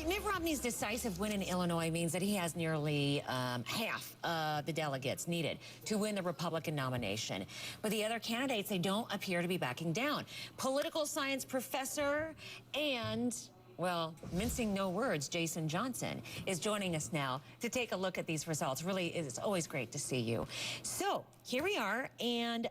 Mitt Romney's decisive win in Illinois means that he has nearly half the delegates needed to win the Republican nomination. But the other candidates, they don't appear to be backing down. Political science professor and, well, mincing no words, Jason Johnson is joining us now to take a look at these results. Really, it's always great to see you. So here we are, and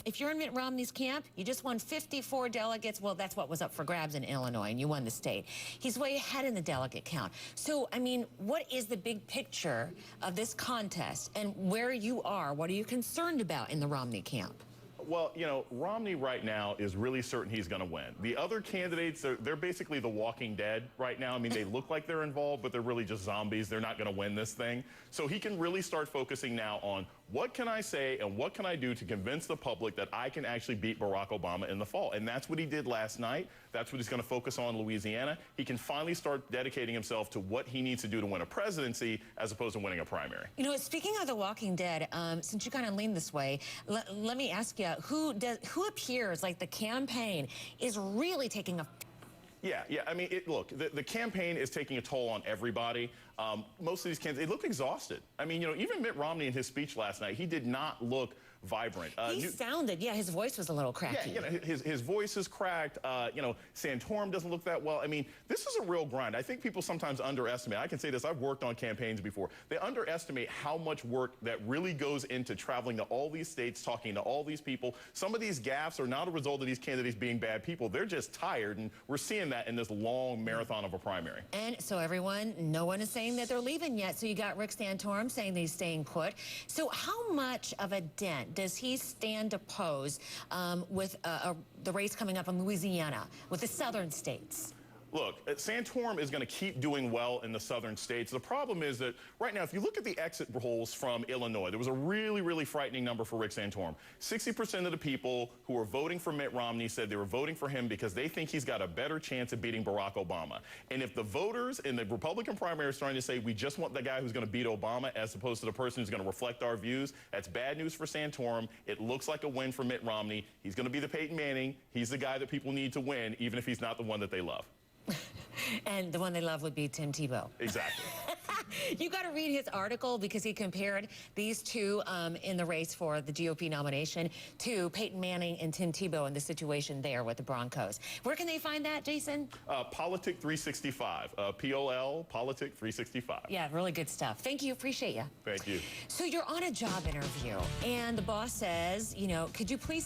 if you're in Mitt Romney's camp, you just won 54 delegates. Well, that's what was up for grabs in Illinois, and you won the state. He's way ahead in the delegate count. So, I mean, what is the big picture of this contest, and where you are? What are you concerned about in the Romney camp? Well, you know, Romney right now is really certain he's going to win. The other candidates, they're basically the walking dead right now. I mean, they look like they're involved, but they're really just zombies. They're not going to win this thing. So he can really start focusing now on what can I say and what can I do to convince the public that I can actually beat Barack Obama in the fall. And that's what he did last night. That's what he's going to focus on in Louisiana. He can finally start dedicating himself to what he needs to do to win a presidency as opposed to winning a primary. You know, speaking of the walking dead, since you kind of lean this way, let me ask you, who appears like the campaign is really taking a... Yeah. I mean, look, the campaign is taking a toll on everybody. Most of these candidates, they look exhausted. I mean, you know, even Mitt Romney in his speech last night, he did not look vibrant. He sounded, yeah, his voice was a little cracky. Yeah, you know, his voice is cracked. You know, Santorum doesn't look that well. I mean, this is a real grind. I think people sometimes underestimate. I can say this, I've worked on campaigns before. They underestimate how much work that really goes into traveling to all these states, talking to all these people. Some of these gaffes are not a result of these candidates being bad people. They're just tired, and we're seeing that in this long marathon of a primary. And so everyone, no one is saying that they're leaving yet. So you got Rick Santorum saying that he's staying put. So how much of a dent does he stand to pose with the race coming up in Louisiana, with the southern states? Look, Santorum is going to keep doing well in the southern states. The problem is that right now, if you look at the exit polls from Illinois, there was a really, really frightening number for Rick Santorum. 60% of the people who were voting for Mitt Romney said they were voting for him because they think he's got a better chance of beating Barack Obama. And if the voters in the Republican primary are starting to say, we just want the guy who's going to beat Obama as opposed to the person who's going to reflect our views, that's bad news for Santorum. It looks like a win for Mitt Romney. He's going to be the Peyton Manning. He's the guy that people need to win, even if he's not the one that they love. And the one they love would be Tim Tebow. Exactly. You got to read his article because he compared these two in the race for the GOP nomination to Peyton Manning and Tim Tebow in the situation there with the Broncos. Where can they find that, Jason? Politic 365. POL, Politic 365. Yeah, really good stuff. Thank you. Appreciate you. Thank you. So you're on a job interview, and the boss says, you know, could you please